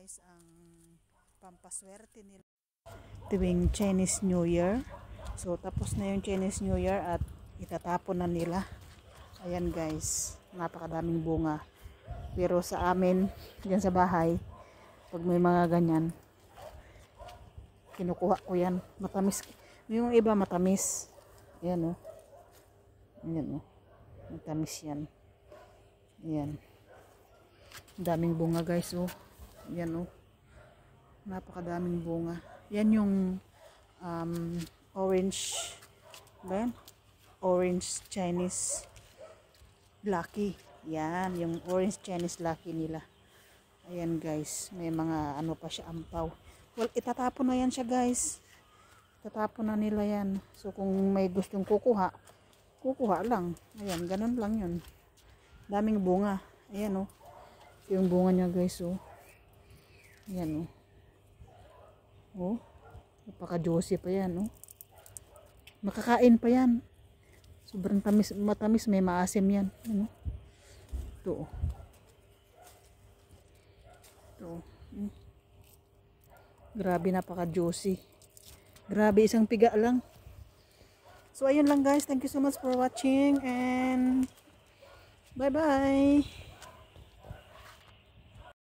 guys ang pampaswerte nila tuwing Chinese New Year. So tapos na yung Chinese New Year at itatapon na nila. Ayan guys, napakadaming bunga. Pero sa amin, dyan sa bahay, pag may mga ganyan, kinukuha ko yan. Matamis. Yung iba matamis. Ayan o. Ayan o. Matamis yan. Ayan. Daming bunga guys o. Ayan o. Napakadaming bunga. Yan yung orange. Ba yan? Orange Chinese Lucky. Yan. Yung orange Chinese Lucky nila. Ayan guys. May mga ano pa siya, ampaw. Well, itatapon na yan siya guys. Itatapon na nila yan. So kung may gustong kukuha, kukuha lang. Ayan. Ganun lang yun. Daming bunga. Ayan o. Yung bunga niya guys o. Ayan o. Oh, napaka-juicy pa yan, oh. Makakain pa yan. Sobrang tamis, matamis, may maasim yan. Ano? Ito, oh. Ito, oh. Grabe, napaka-juicy. Grabe, isang piga lang. So, ayun lang guys. Thank you so much for watching and bye-bye.